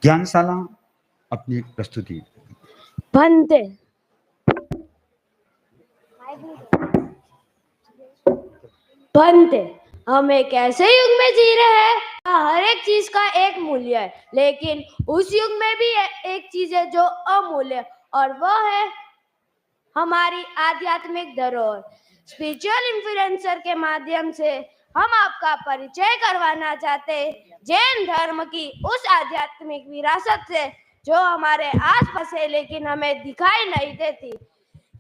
ज्ञानशाला अपनी प्रस्तुति। बनते बनते हम एक ऐसे युग में जी रहे हैं, हर एक चीज का एक मूल्य है, लेकिन उस युग में भी एक चीज है जो अमूल्य, और वो है हमारी आध्यात्मिक धरोहर। स्पिरिचुअल इन्फ्लुएंसर के माध्यम से हम आपका परिचय करवाना चाहते हैं जैन धर्म की उस आध्यात्मिक विरासत से जो हमारे आसपास है लेकिन हमें दिखाई नहीं देती।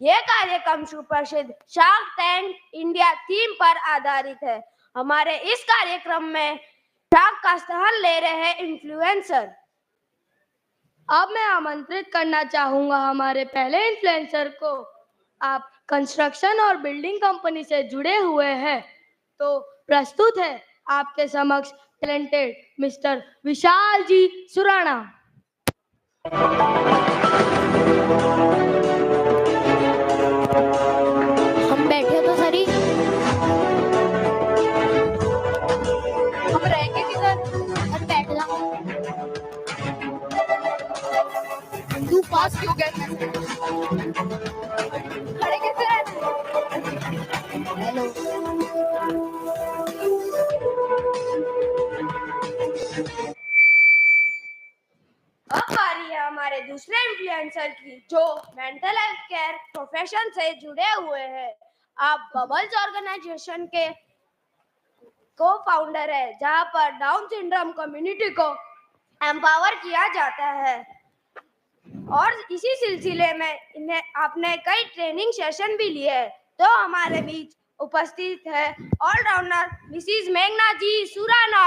यह कार्यक्रम सुप्रसिद्ध शार्क टैंक इंडिया थीम पर आधारित है। हमारे इस कार्यक्रम में शार्क का स्थान ले रहे हैं इन्फ्लुएंसर। अब मैं आमंत्रित करना चाहूंगा हमारे पहले इन्फ्लुएंसर को। आप कंस्ट्रक्शन और बिल्डिंग कंपनी से जुड़े हुए हैं, तो प्रस्तुत है आपके समक्ष टैलेंटेड मिस्टर विशाल जी सुराणा। हम बैठे तो सही, हम रहेंगे किधर? और बैठ जाओ। तू पास क्यों गया? खड़े कैसे रहते? हेलो, अब बारी है हमारे दूसरे इन्फ्लुएंसर की जो मेंटल हेल्थ केयर प्रोफेशन से जुड़े हुए हैं। आप बबल्स ऑर्गेनाइजेशन के को फाउंडर है जहां पर डाउन सिंड्रोम कम्युनिटी को एम्पावर किया जाता है, और इसी सिलसिले में इन्हें आपने कई ट्रेनिंग सेशन भी लिए हैं। तो हमारे बीच उपस्थित है ऑलराउंडर मिसिज मेघना जी सुराना।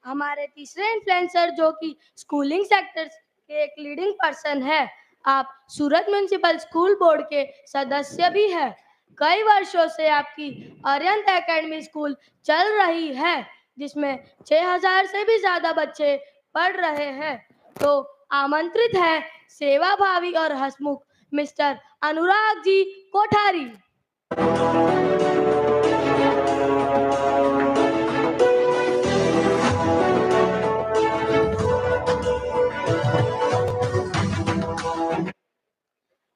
हमारे तीसरे इन्फ्लुएंसर जो कि स्कूलिंग सेक्टर के एक लीडिंग पर्सन है। आप सूरत म्युनिसिपल स्कूल बोर्ड के सदस्य भी हैं। कई वर्षों से आपकी अरिहंत एकेडमी स्कूल चल रही है जिसमें 6000 से भी ज्यादा बच्चे पढ़ रहे हैं। तो आमंत्रित है सेवाभावी और हसमुख मिस्टर अनुराग जी कोठारी।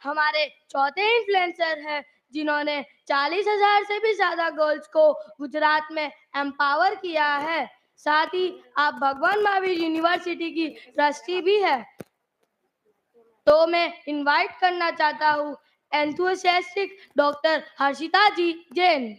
हमारे चौथे इन्फ्लुएंसर हैं जिन्होंने 40,000 से भी ज्यादा गर्ल्स को गुजरात में एम्पावर किया है। साथ ही आप भगवान महावीर यूनिवर्सिटी की ट्रस्टी भी है। तो मैं इनवाइट करना चाहता हूँ एंथुसियास्टिक डॉक्टर हर्षिता जी जैन।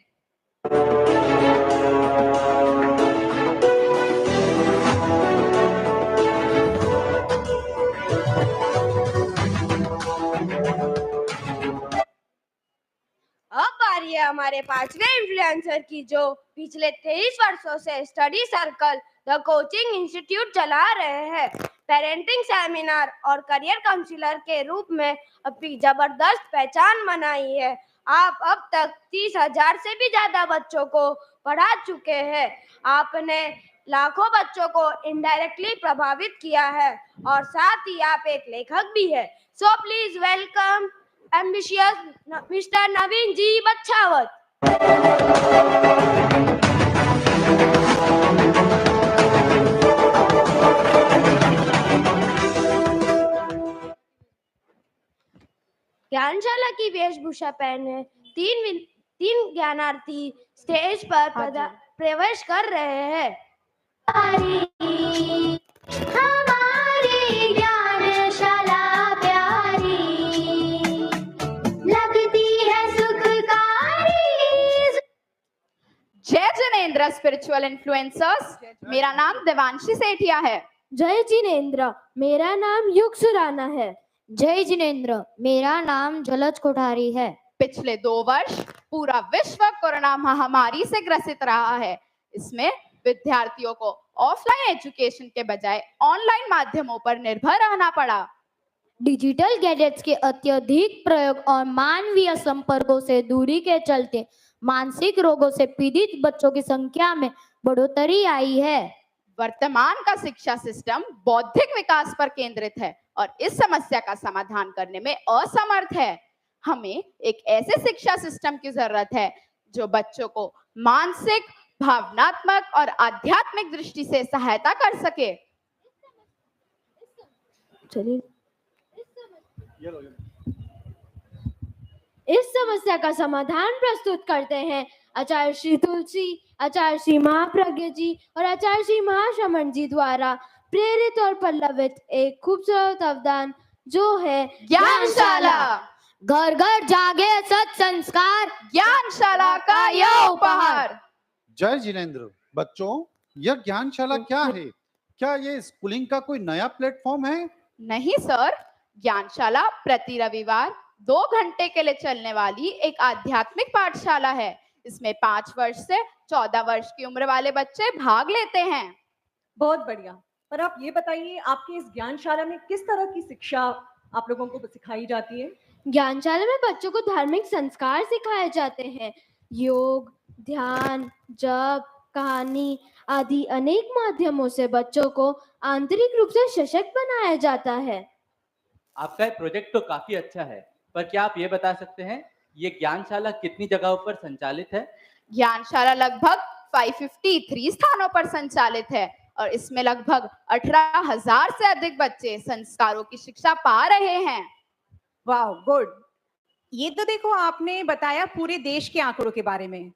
अब बारी है हमारे पांचवे इन्फ्लुएंसर की जो पिछले 23 वर्षों से study circle the coaching institute चला रहे हैं। पेरेंटिंग सेमिनार और करियर काउंसलर के रूप में अपनी जबरदस्त पहचान बनाई है। आप अब तक 30,000 से भी ज्यादा बच्चों को पढ़ा चुके हैं। आपने लाखों बच्चों को इनडायरेक्टली प्रभावित किया है और साथ ही आप एक लेखक भी है। So please welcome ambitious mister Naveen ji Bachhawat. Gyanshala की वेशभूषा पहने तीन ज्ञानार्थी स्टेज पर प्रवेश कर रहे हैं। हमारी ज्ञानशाला प्यारी लगती है सुखकारी। जय जिनेंद्र स्पिरिचुअल इन्फ्लुएंसर्स। मेरा नाम देवांशी सेठिया है। जय जिनेंद्र, मेरा नाम युग सुराना है। जय जिनेंद्र, मेरा नाम जलज कोठारी है। पिछले 2 वर्ष पूरा विश्व कोरोना महामारी से ग्रसित रहा है। इसमें विद्यार्थियों को ऑफलाइन एजुकेशन के बजाय ऑनलाइन माध्यमों पर निर्भर रहना पड़ा। डिजिटल गैजेट्स के अत्यधिक प्रयोग और मानवीय संपर्कों से दूरी के चलते मानसिक रोगों से पीड़ित बच्चों की संख्या में बढ़ोतरी आई है। वर्तमान का शिक्षा सिस्टम बौद्धिक विकास पर केंद्रित है और इस समस्या का समाधान करने में असमर्थ है। हमें एक ऐसे शिक्षा सिस्टम की जरूरत है जो बच्चों को मानसिक, भावनात्मक और आध्यात्मिक दृष्टि से सहायता कर सके। चलिए, इस समस्या का समाधान प्रस्तुत करते हैं आचार्य श्री तुलसी, आचार्य श्री महाप्रज्ञ जी और आचार्य श्री महाश्रमण जी द्वारा प्रेरित और पल्लवित एक खूबसूरत अवदान जो है ज्ञानशाला। घर घर जागे सत संस्कार, ज्ञानशाला का यह उपहार। जय जिनेंद्र। बच्चों, यह ज्ञानशाला क्या है? क्या ये स्कूलिंग का कोई नया प्लेटफॉर्म है? नहीं सर, ज्ञानशाला प्रति रविवार 2 घंटे के लिए चलने वाली एक आध्यात्मिक पाठशाला है। इसमें 5 वर्ष से 14 वर्ष की उम्र वाले बच्चे भाग लेते हैं। बहुत बढ़िया। पर आप ये बताइए, आपकी इस ज्ञानशाला में किस तरह की शिक्षा आप लोगों को सिखाई जाती है? ज्ञानशाला में बच्चों को धार्मिक संस्कार सिखाए जाते हैं। योग, ध्यान, जप, कहानी आदि अनेक माध्यमों से बच्चों को आंतरिक रूप से सशक्त बनाया जाता है। आपका ये प्रोजेक्ट तो काफी अच्छा है, पर क्या आप ये बता सकते हैं ये ज्ञानशाला कितनी जगहों पर संचालित है? ज्ञानशाला लगभग 553 स्थानों पर संचालित है और इसमें लगभग 18,000 से अधिक बच्चे संस्कारों की शिक्षा पा रहे हैं। वाह, गुड। ये तो देखो, आपने बताया पूरे देश के आंकड़ों के बारे में।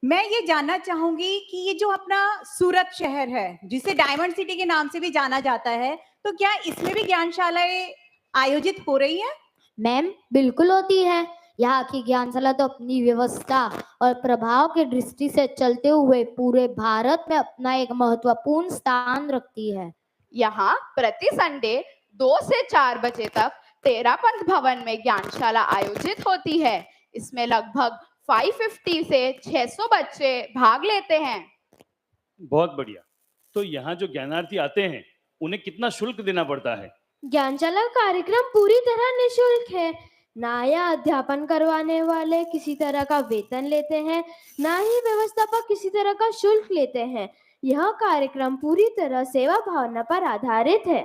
मैं ये जानना चाहूंगी कि ये जो अपना सूरत शहर है, जिसे डायमंड सिटी के नाम से भी जाना जाता है, तो क्या इसमें भी ज्ञानशालाएं आयोजित हो रही हैं? मैम बिल्कुल होती है। यहाँ की ज्ञानशाला तो अपनी व्यवस्था और प्रभाव की दृष्टि से चलते हुए पूरे भारत में अपना एक महत्वपूर्ण स्थान रखती है। यहाँ प्रति संडे 2 से 4 बजे तक तेरापंथ भवन में ज्ञानशाला आयोजित होती है। इसमें लगभग 550 से 600 बच्चे भाग लेते हैं। बहुत बढ़िया। तो यहाँ जो ज्ञानार्थी आते हैं उन्हें कितना शुल्क देना पड़ता है? ज्ञानशाला कार्यक्रम पूरी तरह निःशुल्क है। ना यह अध्यापन करवाने वाले किसी तरह का वेतन लेते हैं, ना ही व्यवस्थापक किसी तरह का शुल्क लेते हैं। यह कार्यक्रम पूरी तरह सेवा भावना पर आधारित है।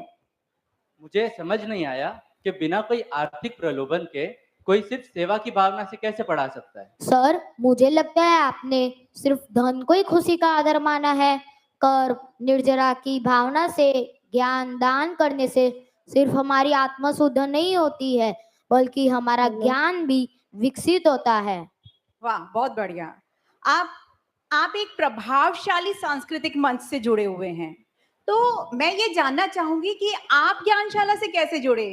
मुझे समझ नहीं आया कि बिना कोई आर्थिक प्रलोभन के कोई सिर्फ सेवा की भावना से कैसे पढ़ा सकता है? सर, मुझे लगता है आपने सिर्फ धन को ही खुशी का आधार माना है। कर निर्जरा की भावना से ज्ञान दान करने से सिर्फ हमारी आत्मा शुद्ध नहीं होती है, बल्कि हमारा ज्ञान भी विकसित होता है। वाह, बहुत बढ़िया। आप एक प्रभावशाली सांस्कृतिक मंच से जुड़े हुए हैं, तो मैं ये जानना चाहूंगी कि आप ज्ञानशाला से कैसे जुड़े?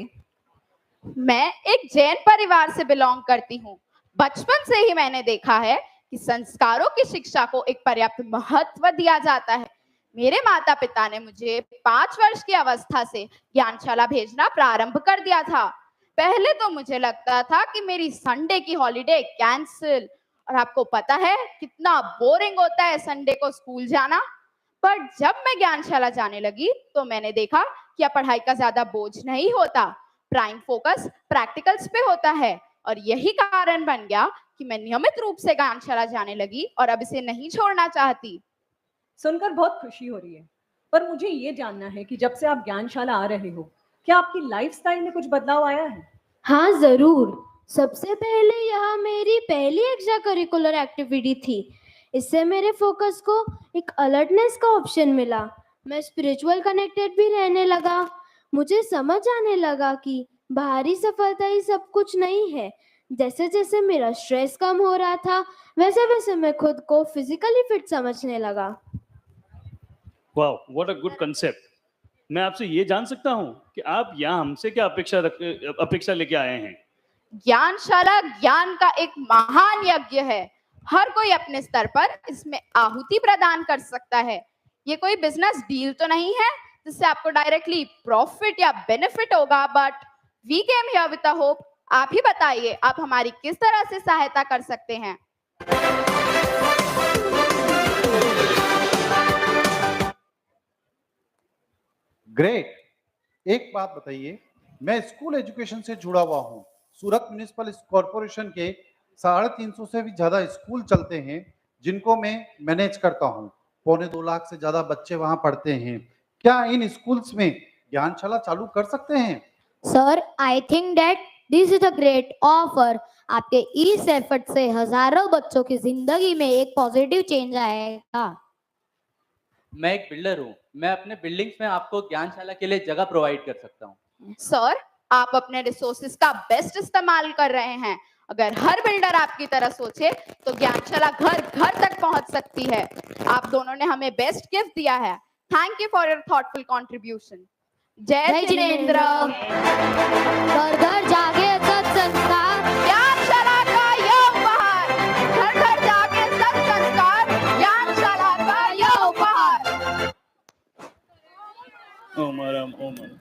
मैं एक जैन परिवार से बिलोंग करती हूँ। बचपन से ही मैंने देखा है कि संस्कारों की शिक्षा को एक पर्याप्त महत्व दिया जाता है। मेरे माता पिता ने मुझे 5 वर्ष की अवस्था से ज्ञानशाला भेजना प्रारंभ कर दिया था। पहले तो मुझे लगता था कि मेरी संडे की हॉलिडे कैंसिल, और आपको पता है कितना बोरिंग होता है संडे को स्कूल जाना। पर जब मैं ज्ञानशाला जाने लगी तो मैंने देखा कि अब पढ़ाई का ज्यादा बोझ नहीं होता, प्राइम फोकस प्रैक्टिकल्स पे होता है, और यही कारण बन गया कि मैं नियमित रूप से ज्ञानशाला जाने लगी और अब इसे नहीं छोड़ना चाहती। सुनकर बहुत खुशी हो रही है, पर मुझे ये जानना है कि जब से आप ज्ञानशाला आ रहे हो, क्या आपकी लाइफस्टाइल में कुछ बदलाव आया है? हाँ जरूर। सबसे पहले यह मेरी पहली एक्स्ट्रा करिकुलर एक्टिविटी थी। इससे मेरे फोकस को एक अलर्टनेस का ऑप्शन मिला। मैं स्पिरिचुअल कनेक्टेड भी रहने लगा। मुझे समझ आने लगा कि बाहरी सफलता ही सब कुछ नहीं है। जैसे जैसे मेरा स्ट्रेस कम हो रहा था, वैसे वैसे मैं खुद को फिजिकली फिट समझने लगा। वाह, व्हाट अ गुड कंसेप्ट। मैं आपसे ये जान सकता हूँ कि आप यहाँ हमसे क्या अपेक्षा लेके आए हैं? ज्ञानशाला ज्ञान का एक महान यज्ञ है। हर कोई अपने स्तर पर इसमें आहुति प्रदान कर सकता है। ये कोई बिजनेस डील तो नहीं है जिससे आपको डायरेक्टली प्रॉफिट या बेनिफिट होगा, but we came here with a hope. आप ही बताइए, आप हमारी किस तरह से सहायता कर सकते हैं? ग्रेट। एक बात बताइए, मैं स्कूल एजुकेशन से जुड़ा हुआ हूँ। सूरत म्युनिसिपल कॉर्पोरेशन के 350 से भी ज्यादा स्कूल चलते हैं जिनको मैं मैनेज करता हूँ। 2.25 लाख से ज्यादा बच्चे वहां पढ़ते हैं। क्या इन स्कूल्स में ज्ञानशाला चालू कर सकते हैं? Sir, I think that this is a great offer. आपके इस एफर्ट से हजारों बच्चों की जिंदगी में एक पॉजिटिव चेंज आएगा। मैं एक बिल्डर हूँ, मैं अपने बिल्डिंग्स में आपको ज्ञानशाला के लिए जगह प्रोवाइड कर सकता हूँ। सर, आप अपने रिसोर्सेज का बेस्ट इस्तेमाल कर रहे हैं। अगर हर बिल्डर आपकी तरह सोचे तो ज्ञानशाला घर घर तक पहुंच सकती है। आप दोनों ने हमें बेस्ट गिफ्ट दिया है। Thank you for your thoughtful contribution. जय जिनेंद्र। घर घर जागे सत्संस्कार, ज्ञानशाला का यह उपहार। घर घर जाके सत्संस्कार, ज्ञानशाला का यह उपहार। ओम राम ओम राम।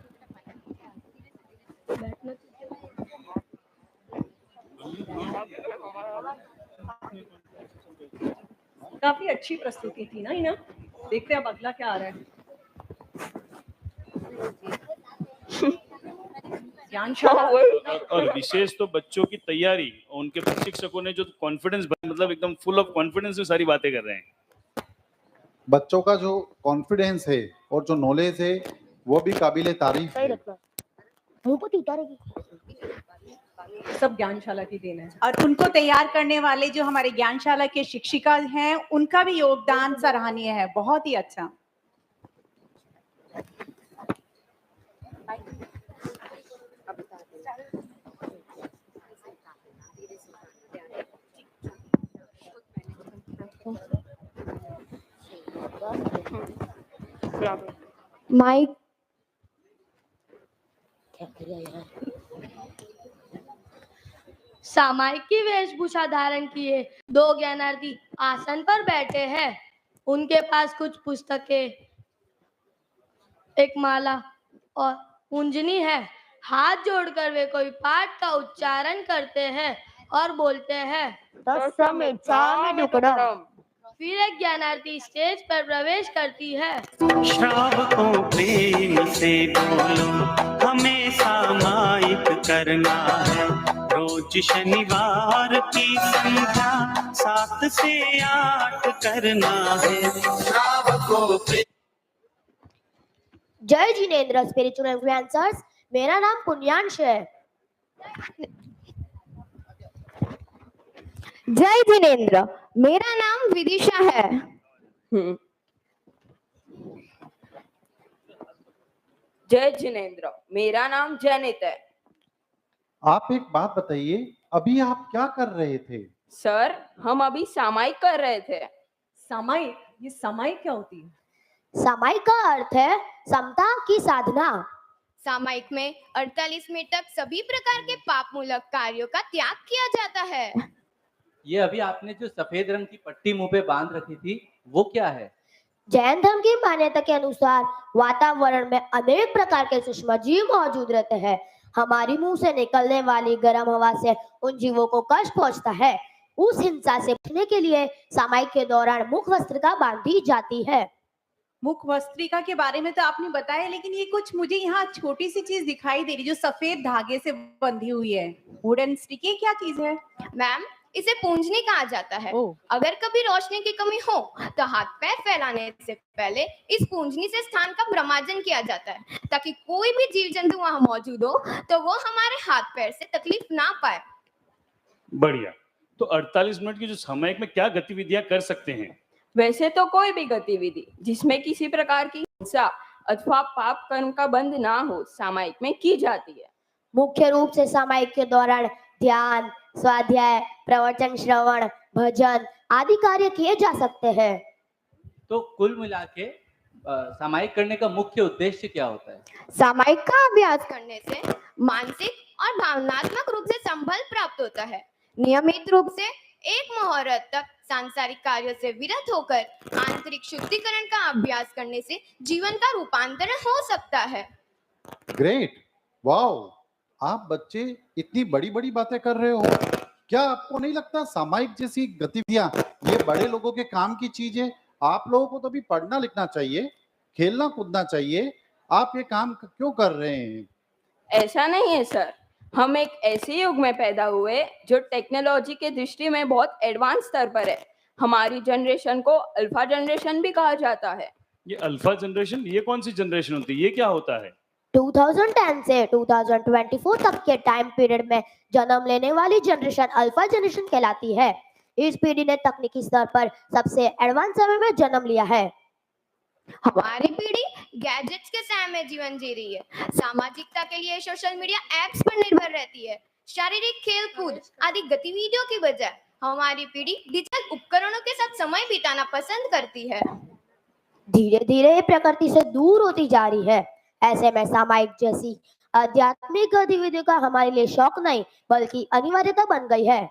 काफी अच्छी प्रस्तुति थी ना इना। देखते हैं अब अगला क्या आ रहा है। ज्ञानशाला और विशेष तो बच्चों की तैयारी, उनके प्रशिक्षकों ने जो कॉन्फिडेंस, मतलब एकदम फुल ऑफ कॉन्फिडेंस में सारी बातें कर रहे हैं। बच्चों का जो कॉन्फिडेंस है और जो नॉलेज है वो भी काबिले तारीफ है। सब ज्ञानशाला की देन है। और उनको तैयार करने वाले जो हमारे ज्ञानशाला के शिक्षिका हैं, उनका भी योगदान सराहनीय है, बहुत ही अच्छा। माइक सामायिक की वेशभूषा धारण किए दो ज्ञानार्थी आसन पर बैठे हैं। उनके पास कुछ पुस्तकें, एक माला और कुंजनी है। हाथ जोड़कर वे कोई पाठ का उच्चारण करते हैं और बोलते हैं। फिर एक ज्ञानार्थी स्टेज पर प्रवेश करती है। श्रावकों प्रेम से बोलो, हमें सामायिक करना है। रोज शनिवार की संध्या 7 से 8 करना है। श्रावकों जय जिनेंद्र स्पिरिचुअल इन्फ्लुएंसर्स। मेरा नाम पुण्यांश है। जय जिनेंद्र, मेरा नाम विदिशा है। जय जिनेंद्र, मेरा नाम जैनित है। आप एक बात बताइए, अभी आप क्या कर रहे थे? सर, हम अभी सामायिक कर रहे थे। सामायिक, ये सामायिक क्या होती है? सामायिक का अर्थ है समता की साधना। सामायिक में 48 मिनट तक सभी प्रकार के पापमूलक कार्यों का त्याग किया जाता है। ये अभी आपने जो सफेद रंग की पट्टी मुंह पे बांध रखी थी, वो क्या है? जैन धर्म की मान्यता के अनुसार वातावरण में अनेक प्रकार के सूक्ष्म जीव मौजूद रहते हैं। हमारी मुंह से निकलने वाली गर्म हवा से उन जीवों को कष्ट पहुंचता है। उस हिंसा से बचने के लिए सामायिक के दौरान मुख वस्त्रिका बांधी जाती है। मुख वस्त्रिका के बारे में तो आपने बताया, लेकिन ये कुछ मुझे यहाँ छोटी सी चीज दिखाई दे रही जो सफेद धागे से बंधी हुई है। वुडन स्टिक, ये क्या चीज है? मैम, इसे पूंजनी कहा जाता है। अगर कभी रोशनी की कमी हो तो हाथ पैर फैलाने से पहले इस पूंजनी से स्थान का भ्रमार्जन किया जाता है, ताकि कोई भी जीव जंतु वहां मौजूद हो तो वो हमारे हाथ पैर से तकलीफ ना पाए। बढ़िया। तो 48 मिनट की जो सामायिक में क्या गतिविधियां कर सकते हैं? वैसे तो कोई भी गतिविधि जिसमें किसी प्रकार की हिंसा अथवा पाप कर्म का बंध ना हो, सामायिक में की जाती है। मुख्य रूप से सामायिक के दौरान ध्यान, स्वाध्याय, प्रवचन श्रवण, भजन आदि कार्य किए जा सकते हैं। तो कुल मिला के सामायिक करने का मुख्य उद्देश्य क्या होता है? सामायिक का अभ्यास करने से मानसिक और भावनात्मक रूप से संबल प्राप्त होता है। नियमित रूप से एक मुहूर्त तक सांसारिक कार्यों से विरत होकर आंतरिक शुद्धिकरण का अभ्यास करने से जीवन का रूपांतरण हो सकता है। ग्रेट, वाओ, आप बच्चे इतनी बड़ी बड़ी बातें कर रहे हो। क्या आपको नहीं लगता सामायिक जैसी गतिविधियां ये बड़े लोगों के काम की चीज है? आप लोगों को तो भी पढ़ना लिखना चाहिए, खेलना कूदना चाहिए। आप ये काम क्यों कर रहे हैं? ऐसा नहीं है सर, हम एक ऐसे युग में पैदा हुए जो टेक्नोलॉजी के दृष्टि में बहुत एडवांस स्तर पर है। हमारी जनरेशन को अल्फा जनरेशन भी कहा जाता है। ये अल्फा जनरेशन, ये कौन सी जनरेशन होती है? ये क्या होता है? 2010 से 2024 तक के टाइम पीरियड में जन्म लेने वाली जनरेशन अल्फा जनरेशन कहलाती है। इस पीढ़ी ने तकनीकी स्तर पर सबसे एडवांस समय में जन्म लिया है। हमारी पीढ़ी गैजेट्स के समय में जीवन जी रही है। सामाजिकता के लिए सोशल मीडिया एप्स पर निर्भर रहती है। शारीरिक खेल कूद आदि गतिविधियों की बजाय हमारी पीढ़ी डिजिटल उपकरणों के साथ समय बिताना पसंद करती है। धीरे धीरे प्रकृति से दूर होती जा रही है। ऐसे में सामायिक जैसी आध्यात्मिक गतिविधियों का हमारे लिए शौक नहीं बल्कि अनिवार्यता बन गई है।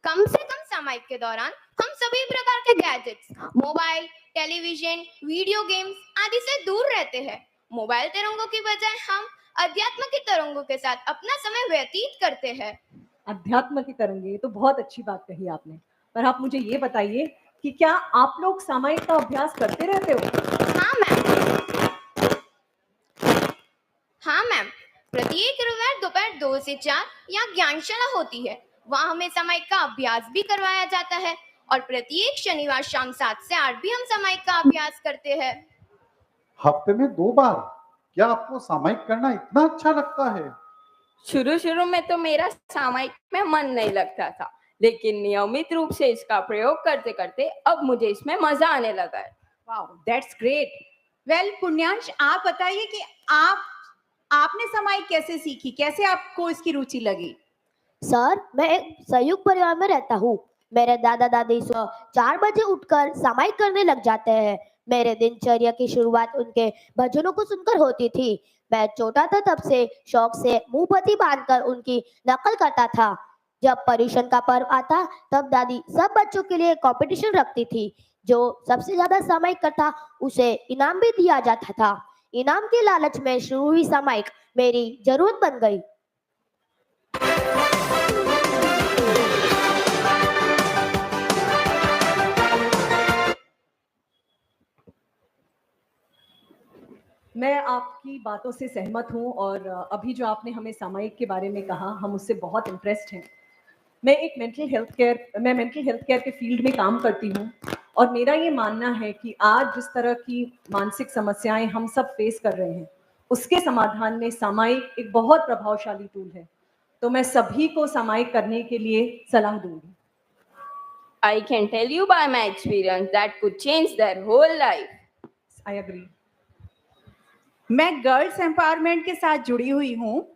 कम से कम सामायिक के दौरान हम सभी प्रकार के gadgets, mobile, television, video games आदि से दूर रहते हैं। मोबाइल तरंगों की बजाय हम अध्यात्म की तरंगों के साथ अपना समय व्यतीत करते हैं। अध्यात्म की तरंगे, ये तो बहुत अच्छी बात कही आपने। पर आप मुझे ये बताइए कि क्या आप लोग सामायिक का अभ्यास करते रहते हो? हाँ मैम, प्रत्येक रविवार दोपहर 2 से 4 यहाँ ज्ञानशाला होती है। वहाँ हमें सामायिक का अभ्यास भी करवाया जाता है और प्रत्येक शनिवार शाम 7 से 8 भी हम सामायिक का अभ्यास करते हैं। हफ्ते में 2 बार? क्या आपको सामायिक करना इतना अच्छा लगता है? शुरू में तो मेरा सामायिक में मन नहीं लगता था, लेकिन नियमित रूप से इसका प्रयोग करते करते अब मुझे इसमें मजा आने लगा है। Wow, that's great. वेल पुण्यांश, आप बताइए कि आपने सामायिक कैसे सीखी, कैसे आपको इसकी रुचि लगी? सर, मैं एक संयुक्त परिवार में रहता हूँ। मेरे दादा दादी सुबह 4 बजे उठकर सामायिक करने लग जाते हैं। मेरे दिनचर्या की शुरुआत उनके भजनों को सुनकर होती थी। मैं छोटा था तब से शौक से मुंहपत्ती बांधकर उनकी नकल करता था। जब पर्युषण का पर्व आता तब दादी सब बच्चों के लिए कंपटीशन रखती थी। जो सबसे ज्यादा सामायिक करता उसे इनाम भी दिया जाता था। इनाम के लालच में शुरू हुई सामायिक मेरी जरूरत बन गई। मैं आपकी बातों से सहमत हूं और अभी जो आपने हमें सामायिक के बारे में कहा, हम उससे बहुत इम्प्रेस्ड हैं। मैं मेंटल हेल्थ केयर के फील्ड में काम करती हूं और मेरा ये मानना है कि आज जिस तरह की मानसिक समस्याएं हम सब फेस कर रहे हैं, उसके समाधान में सामायिक एक बहुत प्रभावशाली टूल है। तो मैं सभी को सामायिक करने के लिए सलाह दूंगी। I can tell you by my experience that could change their whole life. I agree. मैं गर्ल्स एम्पावरमेंट के साथ जुड़ी हुई हूँ,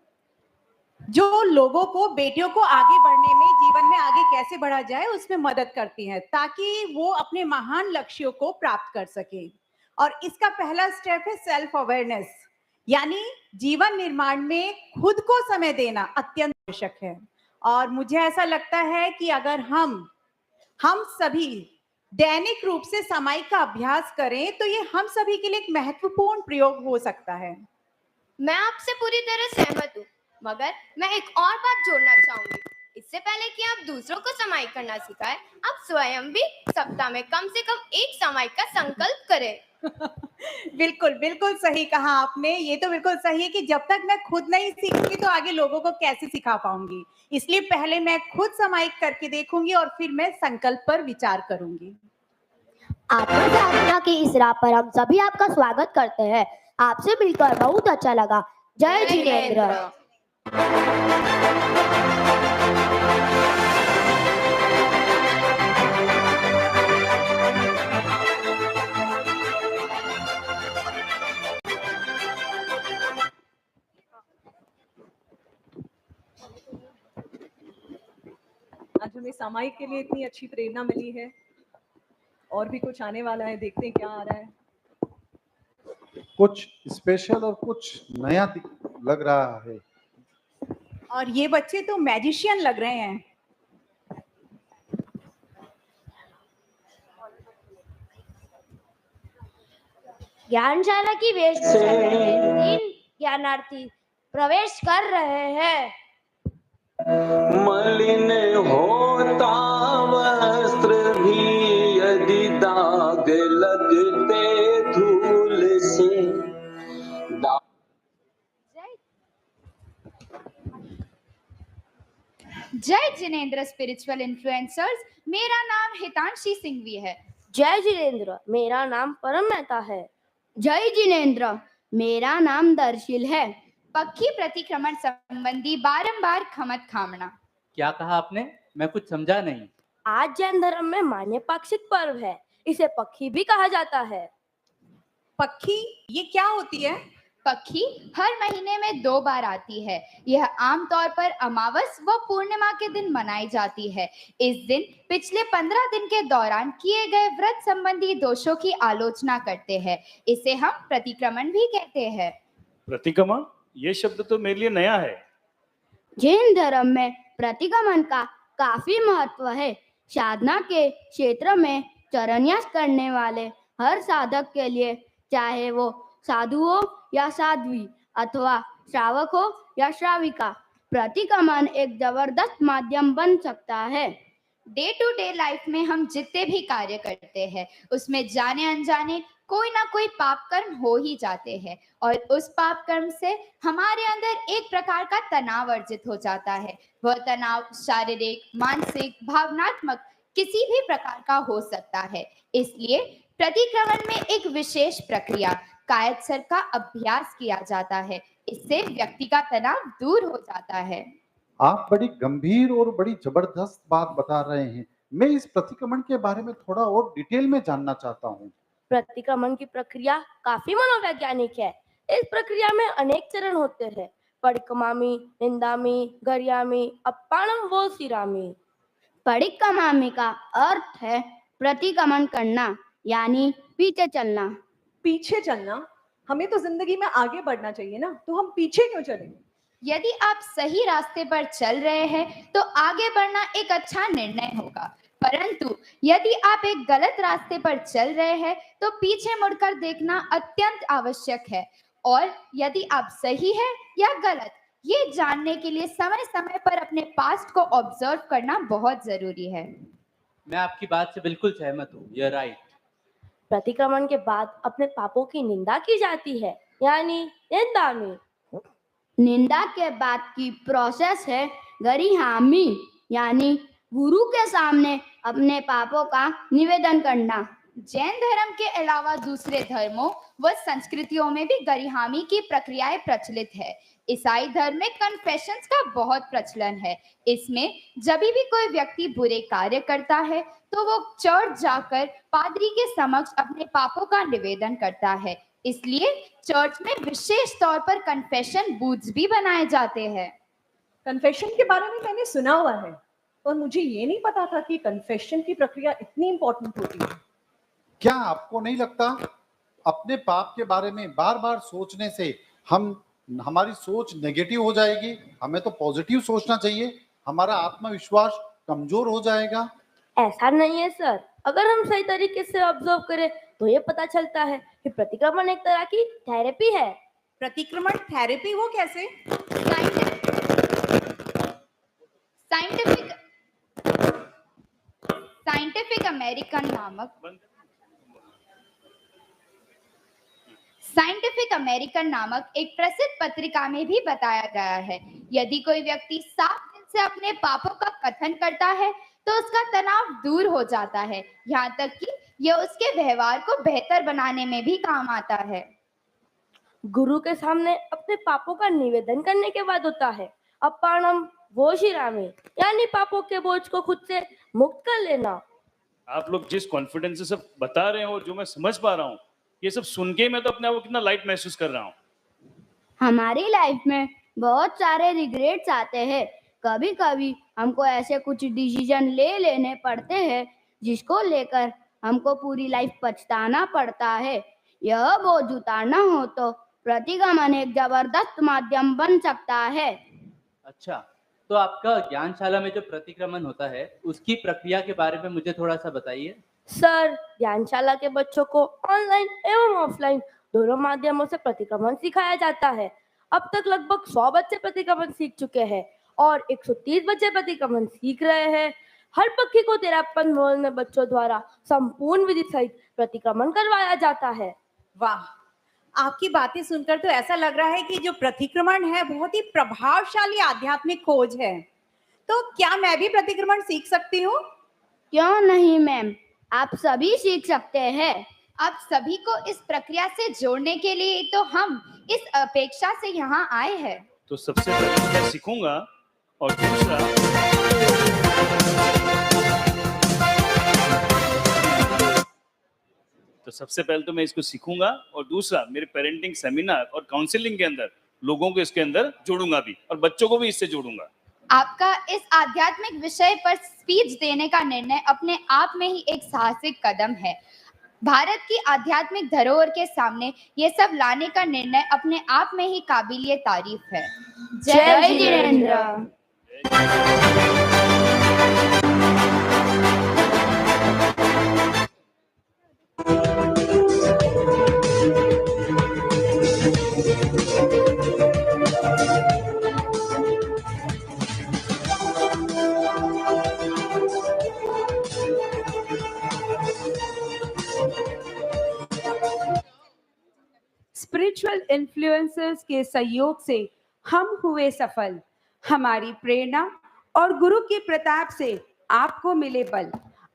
जो लोगों को, बेटियों को आगे बढ़ने में, जीवन में आगे कैसे बढ़ा जाए उसमें मदद करती हैं ताकि वो अपने महान लक्ष्यों को प्राप्त कर सके। और इसका पहला स्टेप है सेल्फ अवेयरनेस, यानी जीवन निर्माण में खुद को समय देना अत्यंत आवश्यक है। और मुझे ऐसा लगता है कि अगर हम सभी दैनिक रूप से सामायिक का अभ्यास करें तो ये हम सभी के लिए एक महत्वपूर्ण प्रयोग हो सकता है। मैं आपसे पूरी तरह सहमत हूँ, मगर मैं एक और बात जोड़ना चाहूंगी। इससे पहले कि आप दूसरों को सामायिक करना सिखाएं, आप स्वयं भी सप्ताह में कम से कम एक सामायिक का संकल्प करें। बिल्कुल सही कहा आपने। ये तो बिल्कुल सही है कि जब तक मैं खुद नहीं सीखूंगी तो आगे लोगों को कैसे सिखा पाऊंगी। इसलिए पहले मैं खुद सामायिक करके देखूंगी और फिर मैं संकल्प पर विचार करूंगी। आत्म साधना की इस राह पर हम सभी आपका स्वागत करते हैं। आपसे मिलकर बहुत अच्छा लगा। जय जिनेंद्र। आज हमें सामायिक के लिए इतनी अच्छी प्रेरणा मिली है, और भी कुछ आने वाला है। देखते हैं क्या आ रहा है। कुछ स्पेशल और कुछ नया लग रहा है। और ये बच्चे तो मैजिशियन लग रहे हैं। ज्ञानशाला की वेशभूषा में 3 ज्ञानार्थी प्रवेश कर रहे हैं। मलिन होता वस्त्र भी यदि दाग लगते धूल से। जय जिनेंद्र स्पिरिचुअल इन्फ्लुएंसर्स। मेरा नाम हितांशी सिंघवी है। जय जिनेंद्र, मेरा नाम परम मेहता है। जय जिनेंद्र, मेरा नाम दर्शिल है। पक्षी प्रतिक्रमण संबंधी बारंबार खमत खामना। क्या कहा आपने? मैं कुछ समझा नहीं। आज जैन धर्म में मान्य पाक्षिक पर्व है, इसे पक्षी भी कहा जाता है। पक्षी ये क्या होती है? पक्षी हर महीने में 2 बार आती है। यह आमतौर पर अमावस व पूर्णिमा के दिन मनाई जाती है। इस दिन पिछले 15 दिन के दौरान किए गए व्रत संबंधी दोषों की आलोचना करते हैं। इसे हम प्रतिक्रमण भी कहते हैं। प्रतिक्रमण, ये शब्द तो मेरे लिए नया है। जैन धर्म में प्रतिक्रमण का काफी महत्व है। साधना के क्षेत्र में चरणन्यास करने वाले हर साधक के लिए, चाहे वो साधु हो या साध्वी अथवा श्रावक हो या श्राविका, प्रतिक्रमण एक जबरदस्त माध्यम बन सकता है। डे टू डे लाइफ में हम जितने भी कार्य करते हैं उसमें जाने अनजाने कोई ना कोई पाप कर्म हो ही जाते हैं और उस पाप कर्म से हमारे अंदर एक प्रकार का तनाव अर्जित हो जाता है। वह तनाव शारीरिक, मानसिक, भावनात्मक किसी भी प्रकार का हो सकता है। इसलिए प्रतिक्रमण में एक विशेष प्रक्रिया कायत्सर का अभ्यास किया जाता है। इससे व्यक्ति का तनाव दूर हो जाता है। आप बड़ी गंभीर और बड़ी जबरदस्त बात बता रहे हैं। मैं इस प्रतिक्रमण के बारे में थोड़ा और डिटेल में जानना चाहता हूँ। प्रतिक्रमण की प्रक्रिया काफी मनोवैज्ञानिक है। इस प्रक्रिया में अनेक चरण होते हैं: परिक्रमामी, निंदामी, गर्यामी, अप्पाणम व सिरामी। परिक्रमामी का अर्थ है प्रतिक्रमण करना, यानी पीछे चलना। पीछे चलना? हमें तो जिंदगी में आगे बढ़ना चाहिए ना, तो हम पीछे क्यों चलें? यदि आप सही रास्ते पर चल रहे हैं तो आगे बढ़ना एक अच्छा निर्णय होगा, परंतु यदि आप एक गलत रास्ते पर चल रहे हैं तो पीछे मुड़कर देखना अत्यंत आवश्यक है। और यदि आप सही है या गलत, ये जानने के लिए समय समय पर अपने पास्ट को ऑब्जर्व करना बहुत जरूरी है। मैं आपकी बात से बिल्कुल सहमत हूँ। यह राइट। प्रतिक्रमण के बाद अपने पापों की निंदा की जाती है, यानी निंदामी। निंदा के बाद की प्रोसेस है गरिहामी, यानी गुरु के सामने अपने पापों का निवेदन करना। जैन धर्म के अलावा दूसरे धर्मों व संस्कृतियों में भी गरिहामी की प्रक्रियाएं प्रचलित है। ईसाई धर्म में कन्फेशंस का बहुत प्रचलन है। इसमें जब भी कोई व्यक्ति बुरे कार्य करता है तो वो चर्च जाकर पादरी के समक्ष अपने पापों का निवेदन करता है। इसलिए चर्च में विशेष तौर पर कन्फेशन बूथ्स भी बनाए जाते हैं। कन्फेशन के बारे में मैंने सुना हुआ है, और मुझे ये नहीं पता था कि कन्फेशन की प्रक्रिया इतनी इंपॉर्टेंट होती है। क्या आपको नहीं लगता अपने पाप के बारे में बार बार सोचने से हमारी सोच नेगेटिव हो जाएगी? हमें तो पॉजिटिव सोचना चाहिए। हमारा आत्मविश्वास कमजोर हो जाएगा। ऐसा नहीं है सर। अगर हम सही तरीके से ऑब्जर्व करें तो ये पता चलता है कि प्रतिक्रमण एक तरह की थेरेपी है। प्रतिक्रमण थेरेपी? वो कैसे? साइंटिफिक अमेरिकन नामक एक प्रसिद्ध पत्रिका में भी बताया गया है, यदि कोई व्यक्ति 7 दिन से अपने पापों का कथन करता है तो उसका तनाव दूर हो जाता है। यहाँ तक कि यह उसके व्यवहार को बेहतर बनाने में भी काम आता है। गुरु के सामने अपने पापों का निवेदन करने के बाद होता है अपाणम वो शिरामी, यानी पापों के बोझ को खुद से मुक्त कर लेना। आप लोग जिस कॉन्फिडेंस से सब बता रहे हो, जो मैं समझ पा रहा हूँ, ये सब सुन के मैं तो अपने आप को कितना लाइट महसूस कर रहा हूँ। हमारी लाइफ में बहुत सारे रिग्रेट्स आते हैं। कभी कभी हमको ऐसे कुछ डिसीजन लेने पड़ते हैं जिसको लेकर हमको पूरी लाइफ पछताना पड़ता है। यह बोझ उतारना हो तो प्रतिक्रमण एक जबरदस्त माध्यम बन सकता है। अच्छा, तो आपका ज्ञानशाला में जो प्रतिक्रमण होता है उसकी प्रक्रिया के बारे में मुझे थोड़ा सा बताइए। सर, ज्ञानशाला के बच्चों को ऑनलाइन एवं ऑफलाइन दोनों माध्यमों से प्रतिक्रमण सिखाया जाता है। अब तक लगभग 100 बच्चे प्रतिक्रमण सीख चुके हैं और 130 बच्चे प्रतिक्रमण सीख रहे हैं। हर पक्षी को 13 मोल में बच्चों द्वारा संपूर्ण विधि सहित प्रतिक्रमण करवाया जाता है। वाह, आपकी बातें सुनकर तो ऐसा लग रहा है कि जो प्रतिक्रमण है बहुत ही प्रभावशाली आध्यात्मिक खोज है। तो क्या मैं भी प्रतिक्रमण सीख सकती हूँ? क्यों नहीं मैम, आप सभी सीख सकते हैं। आप सभी को इस प्रक्रिया से जोड़ने के लिए तो हम इस अपेक्षा से यहाँ आए हैं। तो सबसे पहले तो मैं सीखूंगा और दूसरा मैं इसको सीखूंगा और दूसरा मेरे पेरेंटिंग सेमिनार और काउंसलिंग के अंदर लोगों को इसके अंदर जोड़ूंगा भी और बच्चों को भी इससे जोड़ूंगा। आपका इस आध्यात्मिक विषय पर स्पीच देने का निर्णय अपने आप में ही एक साहसिक कदम है। भारत की आध्यात्मिक धरोहर के सामने ये सब लाने का निर्णय अपने आप में ही काबिलिए तारीफ है। जय जिनेंद्र। स्पिरिचुअल इन्फ्लुएंसर्स के सहयोग से हम हुए सफल। हमारी प्रेरणा और गुरु के प्रताप से आपको मिले बल।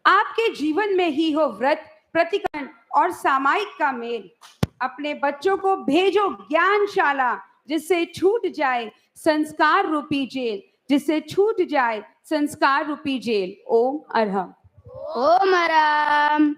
आपके जीवन में ही हो व्रत, प्रतिकरण और सामायिक का मेल। अपने बच्चों को भेजो ज्ञानशाला, जिससे छूट जाए संस्कार रूपी जेल, जिससे छूट जाए संस्कार रूपी जेल। ओम अरहम। ओम अरहम।